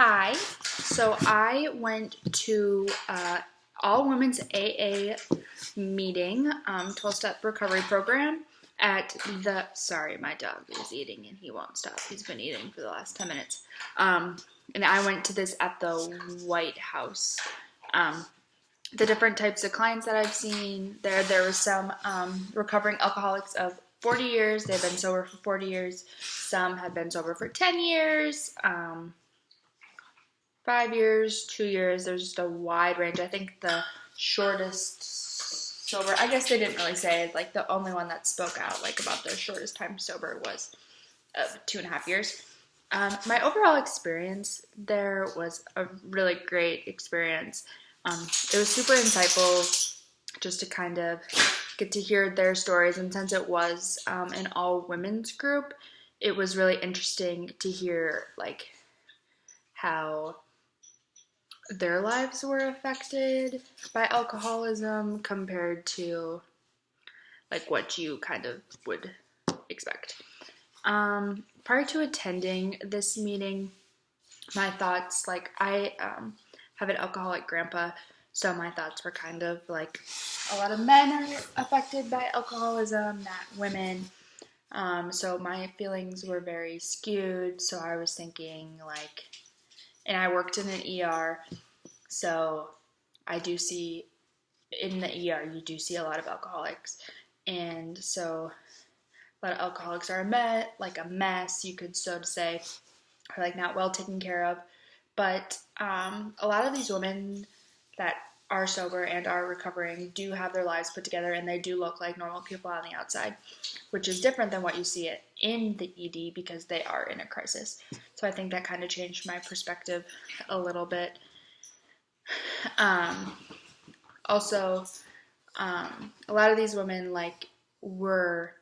Hi. So I went to all women's AA meeting, 12-step recovery program at the, sorry, my dog is eating and he won't stop. He's been eating for the last 10 minutes. And I went to this at the White House. The different types of clients that I've seen, there was some recovering alcoholics of 40 years. They've been sober for 40 years. Some have been sober for 10 years, 5 years, 2 years. There's just a wide range. I think the shortest sober, I guess they didn't really say, like the only one that spoke out like about their shortest time sober was 2.5 years. My overall experience there was a really great experience. It was super insightful just to kind of get to hear their stories, and since it was an all women's group, it was really interesting to hear like how their lives were affected by alcoholism compared to like what you kind of would expect. Prior to attending this meeting, my thoughts, like I have an alcoholic grandpa, so my thoughts were kind of like a lot of men are affected by alcoholism, not women. So my feelings were very skewed. So I was thinking like, and I worked in an ER, so I do see in the ER, you do see a lot of alcoholics. And so a lot of alcoholics are a mess, you could so to say, or like not well taken care of. But a lot of these women that are sober and are recovering do have their lives put together, and they do look like normal people on the outside, which is different than what you see it in the ED because they are in a crisis. So I think that kind of changed my perspective a little bit. Also, a lot of these women like were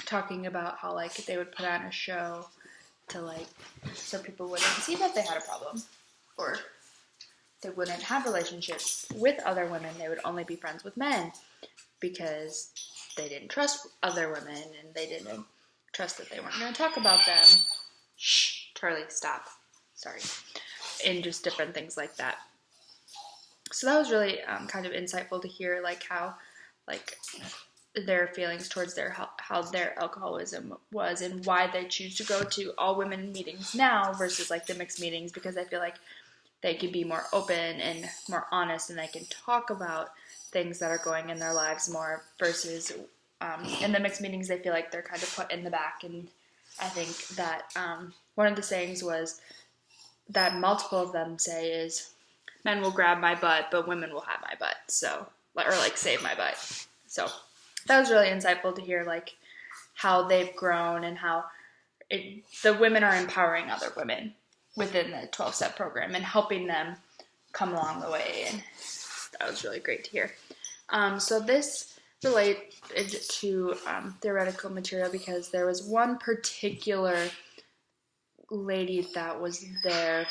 talking about how like they would put on a show to like so people wouldn't see that they had a problem, or they wouldn't have relationships with other women. They would only be friends with men because they didn't trust other women and they didn't trust that they weren't going to talk about them. Shh, Charlie, stop. Sorry. And just different things like that. So that was really kind of insightful to hear like how like their feelings towards how their alcoholism was and why they choose to go to all women meetings now versus like the mixed meetings, because I feel like they can be more open and more honest, and they can talk about things that are going in their lives more versus in the mixed meetings they feel like they're kind of put in the back. And I think that one of the sayings was that multiple of them say is, men will grab my butt, but women will have my butt. So, or like save my butt. So that was really insightful to hear like how they've grown and how the women are empowering other women within the 12-step program and helping them come along the way. And that was really great to hear. So this related to theoretical material because there was one particular lady that was there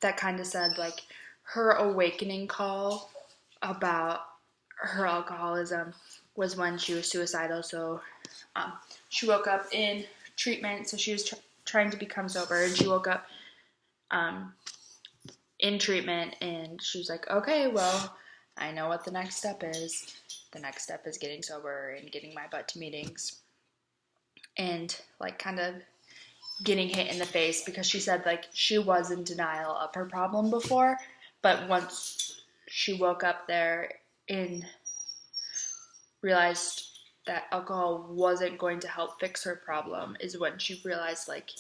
that kind of said like her awakening call about her alcoholism was when she was suicidal. So she woke up in treatment, so she was trying to become sober, and she woke up in treatment, and she was like, okay, well, I know what the next step is. The next step is getting sober and getting my butt to meetings, and like kind of getting hit in the face, because she said like she was in denial of her problem before, but once she woke up there and realized that alcohol wasn't going to help fix her problem is when she realized like,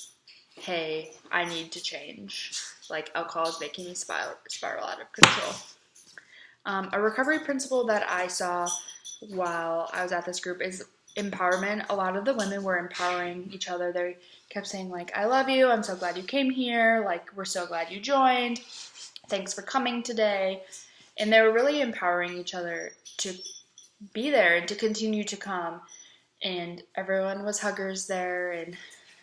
hey, I need to change. Like alcohol is making me spiral out of control. A recovery principle that I saw while I was at this group is empowerment. A lot of the women were empowering each other. They kept saying like, I love you. I'm so glad you came here. Like, we're so glad you joined. Thanks for coming today. And they were really empowering each other to be there and to continue to come. And everyone was huggers there. And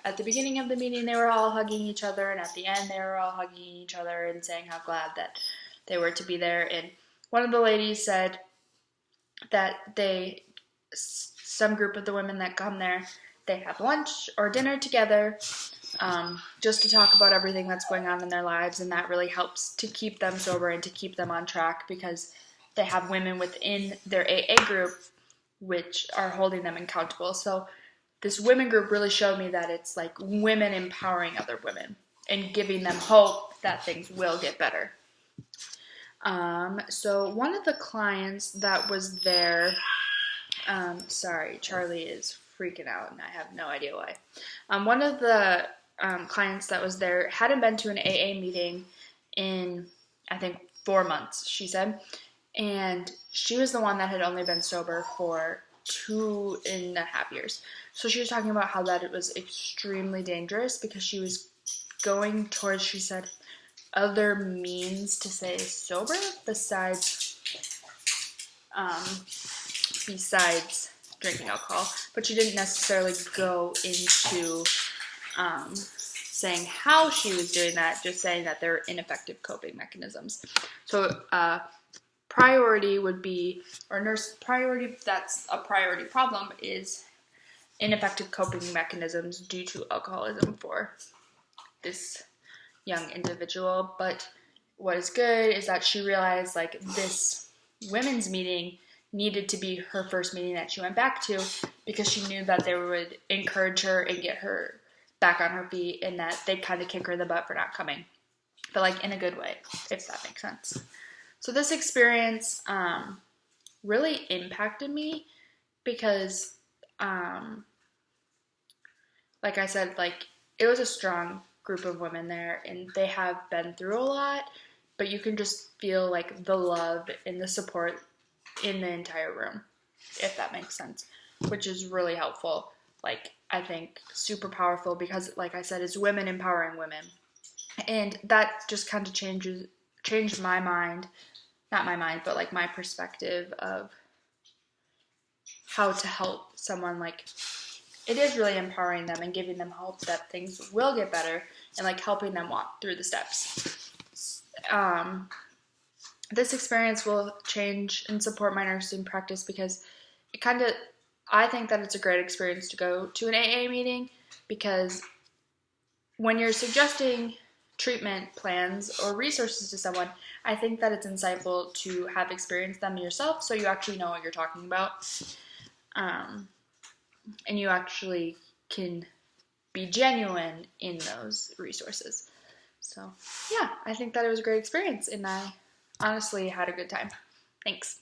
at the beginning of the meeting, they were all hugging each other. And at the end, they were all hugging each other and saying how glad that they were to be there. And one of the ladies said that some group of the women that come there, they have lunch or dinner together, just to talk about everything that's going on in their lives, and that really helps to keep them sober and to keep them on track because they have women within their AA group which are holding them accountable. So this women group really showed me that it's like women empowering other women and giving them hope that things will get better. So one of the clients that was there, sorry, Charlie is freaking out and I have no idea why. One of the clients that was there hadn't been to an AA meeting in, I think, 4 months, she said. And she was the one that had only been sober for 2.5 years. So she was talking about how that it was extremely dangerous because she was going towards, she said, other means to stay sober besides drinking alcohol. But she didn't necessarily go into saying how she was doing that, just saying that they're ineffective coping mechanisms. So priority would be, or nurse priority, that's a priority problem, is ineffective coping mechanisms due to alcoholism for this young individual. But what is good is that she realized like this women's meeting needed to be her first meeting that she went back to because she knew that they would encourage her and get her back on her feet and that they'd kind of kick her in the butt for not coming, but like in a good way, if that makes sense. So this experience really impacted me because, like I said, like it was a strong group of women there and they have been through a lot, but you can just feel like the love and the support in the entire room, if that makes sense, which is really helpful. Like, I think super powerful because, like I said, it's women empowering women. And that just kind of changed my mind. Not my mind, but like my perspective of how to help someone. Like, it is really empowering them and giving them hope that things will get better and like helping them walk through the steps. This experience will change and support my nursing practice because I think that it's a great experience to go to an AA meeting because when you're suggesting treatment plans or resources to someone, I think that it's insightful to have experienced them yourself so you actually know what you're talking about. And you actually can be genuine in those resources. So, yeah, I think that it was a great experience and I honestly had a good time. Thanks.